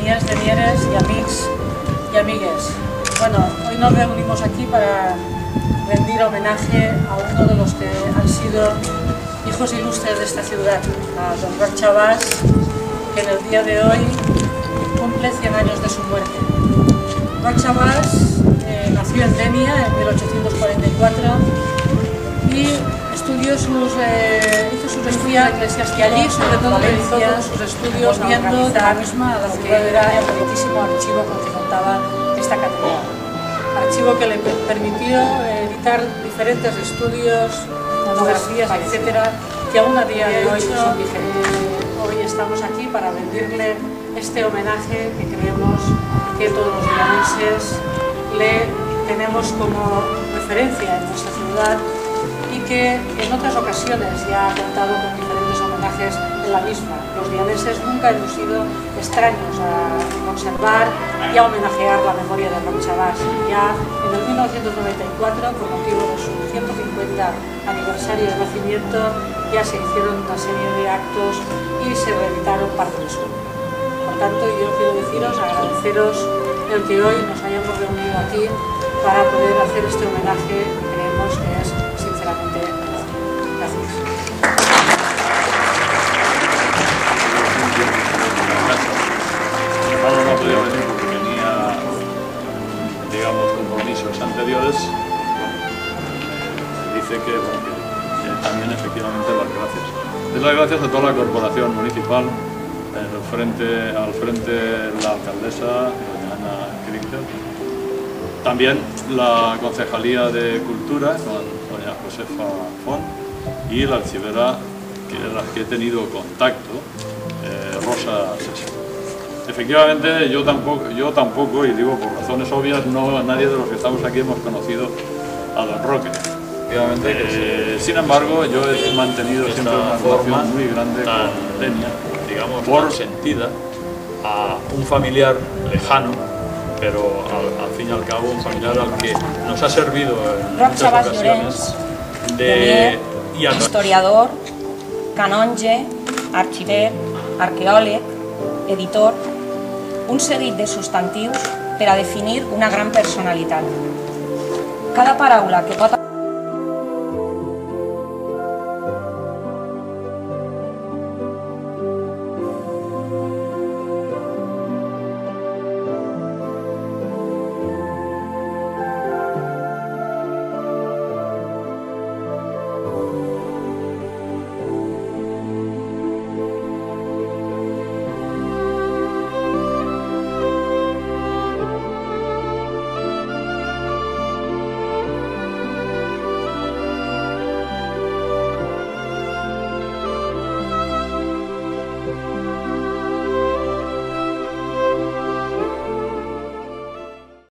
deniers, denieres y amics y amigues. Bueno, hoy nos reunimos aquí para rendir homenaje a uno de los que han sido hijos ilustres de esta ciudad, a don Roc Chabás, que en el día de hoy cumple 100 años de su muerte. Roc Chabás nació en Denia en 1844 y hizo sus estudios eclesiásticos y allí sobre todo realizó todos sus estudios viendo de la misma a la ciudad de Denia, el bonitísimo archivo con que contaba esta catedral. Archivo que le permitió editar diferentes estudios, monografías, etcétera, que aún a día de hoy son vigentes. Hoy estamos aquí para rendirle este homenaje que creemos que todos los leoneses le tenemos como referencia en nuestra ciudad y que en otras ocasiones ya ha contado con diferentes homenajes en la misma. Los leoneses nunca hemos sido extraños a conservar y a homenajear la memoria de Roc Chabás. Ya en el 1994, con motivo de su 150 aniversario de nacimiento, ya se hicieron una serie de actos y se reeditaron parte de su obra. Por tanto, yo quiero deciros, agradeceros el que hoy nos hayamos reunido aquí para poder hacer este homenaje que creemos que es sinceramente merecido. Gracias. No podía venir porque tenía, digamos, compromisos anteriores. Dice que, bueno, que también efectivamente las gracias. Es las gracias a toda la corporación municipal, al frente la alcaldesa, doña Ana Crichter, también la Concejalía de Cultura, con doña Josefa Font, y la archivera, que es la que he tenido contacto, Rosa Sessi. Efectivamente, yo tampoco, y digo por razones obvias, nadie de los que estamos aquí hemos conocido a don Roque. Sin embargo, yo he mantenido siempre una relación muy grande con Denia, digamos, por sentida a un familiar lejano, pero al fin y al cabo un familiar al que nos ha servido en Roc muchas Chabás ocasiones historiador, canonge, arxiver, arqueòleg, editor, un seguit de substantius per a definir una gran personalitat. Cada paraula que pot